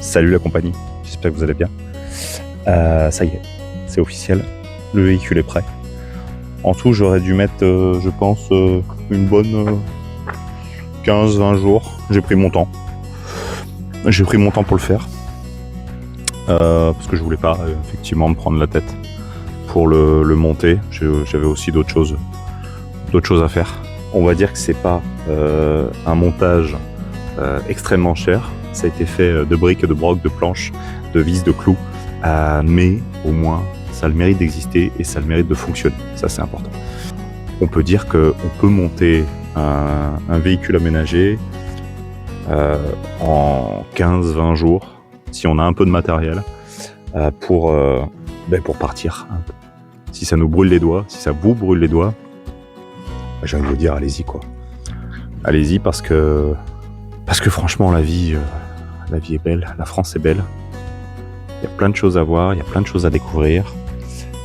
Salut la compagnie, j'espère que vous allez bien. Ça y est, c'est officiel, le véhicule est prêt. En tout, j'aurais dû mettre, je pense, une bonne 15-20 jours. J'ai pris mon temps. J'ai pris mon temps pour le faire. Parce que je voulais pas, effectivement, me prendre la tête pour le monter. J'avais aussi d'autres choses à faire. On va dire que c'est pas un montage extrêmement cher. Ça a été fait de briques, de brocs, de planches, de vis, de clous. Mais au moins, ça a le mérite d'exister et ça a le mérite de fonctionner. Ça, c'est important. On peut dire qu'on peut monter un véhicule aménagé en 15-20 jours, si on a un peu de matériel, pour partir. Si ça nous brûle les doigts, si ça vous brûle les doigts, j'ai envie de vous dire, allez-y quoi. Allez-y parce que franchement, la vie est belle, la France est belle. Il y a plein de choses à voir, il y a plein de choses à découvrir.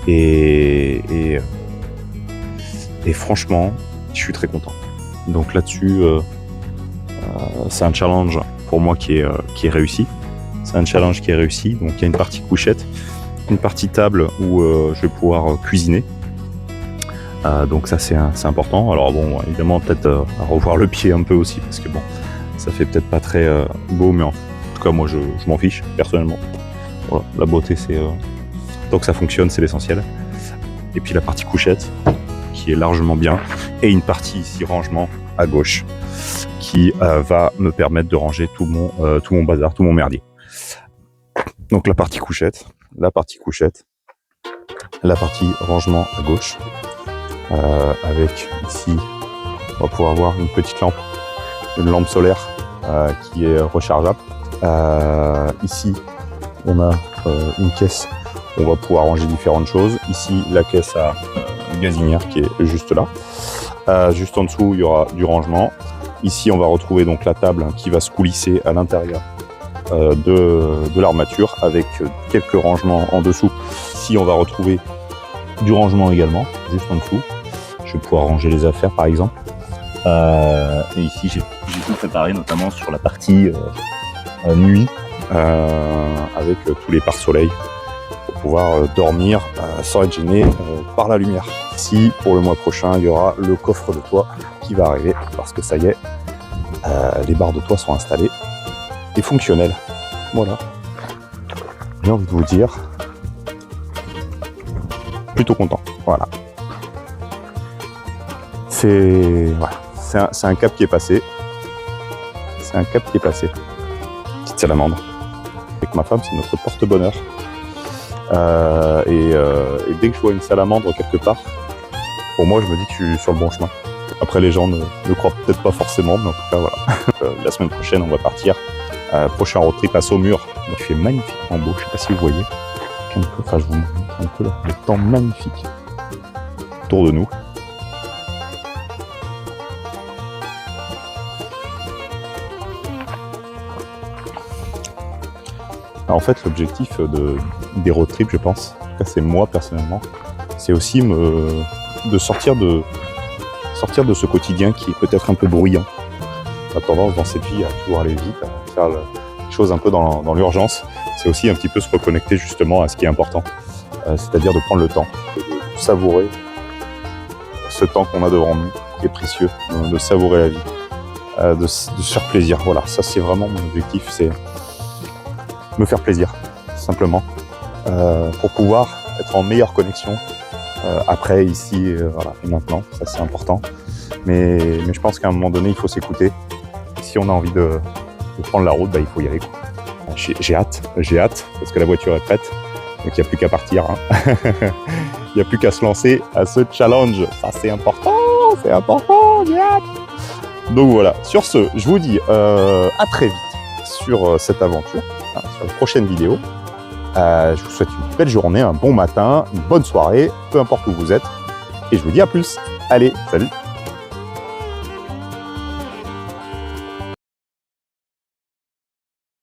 Et franchement, je suis très content. Donc là-dessus, c'est un challenge pour moi qui est réussi. C'est un challenge qui est réussi. Donc il y a une partie couchette, une partie table où je vais pouvoir cuisiner. Donc ça c'est important. Alors bon, évidemment peut-être à revoir le pied un peu aussi parce que bon, ça fait peut-être pas très beau, mais en tout cas moi je m'en fiche personnellement. Voilà, la beauté c'est tant que ça fonctionne, c'est l'essentiel. Et puis la partie couchette qui est largement bien, et une partie ici rangement à gauche qui va me permettre de ranger tout mon bazar, tout mon merdier. Donc la partie couchette, la partie rangement à gauche, avec ici on va pouvoir voir une petite lampe, une lampe solaire qui est rechargeable. Ici on a une caisse où on va pouvoir ranger différentes choses. Ici la caisse à gazinière qui est juste là. Juste en dessous il y aura du rangement. Ici on va retrouver donc la table qui va se coulisser à l'intérieur de l'armature avec quelques rangements en dessous. Ici on va retrouver du rangement également, juste en dessous. Je vais pouvoir ranger les affaires par exemple. Et ici j'ai tout préparé notamment sur la partie nuit avec tous les pare-soleil pour pouvoir dormir sans être gêné par la lumière. Ici pour le mois prochain il y aura le coffre de toit qui va arriver parce que ça y est, les barres de toit sont installées et fonctionnelles. Voilà. J'ai envie de vous dire, plutôt content. Voilà. C'est un cap qui est passé. C'est un cap qui est passé. Petite salamandre. Avec ma femme, c'est notre porte-bonheur. Et dès que je vois une salamandre quelque part, pour moi, je me dis que je suis sur le bon chemin. Après, les gens ne croient peut-être pas forcément, mais en tout cas, voilà. La semaine prochaine, on va partir. Prochain road trip à Saumur. Donc, il fait magnifiquement beau. Je ne sais pas si vous voyez. Enfin, je vous montre un peu là. Le temps magnifique autour de nous. Alors, en fait, l'objectif des road trips, je pense, en tout cas c'est moi personnellement, c'est aussi de sortir de ce quotidien qui est peut-être un peu bruyant. On a tendance dans cette vie à toujours aller vite, à faire les choses un peu dans l'urgence. C'est aussi un petit peu se reconnecter justement à ce qui est important, c'est-à-dire de prendre le temps, de savourer ce temps qu'on a devant nous, qui est précieux, de savourer la vie, de se faire plaisir. Voilà, ça c'est vraiment mon objectif, c'est me faire plaisir, simplement, pour pouvoir être en meilleure connexion après, ici, voilà, et maintenant. Ça c'est important, mais je pense qu'à un moment donné il faut s'écouter. Si on a envie de prendre la route, il faut y aller, quoi. J'ai hâte parce que la voiture est prête, donc il n'y a plus qu'à partir, hein. Il n'y a plus qu'à se lancer à ce challenge. Ça c'est important, j'ai hâte. Donc voilà, sur ce, je vous dis à très vite sur cette aventure, sur la prochaine vidéo. Je vous souhaite une belle journée, un bon matin, une bonne soirée, peu importe où vous êtes, et je vous dis à plus. Allez, salut!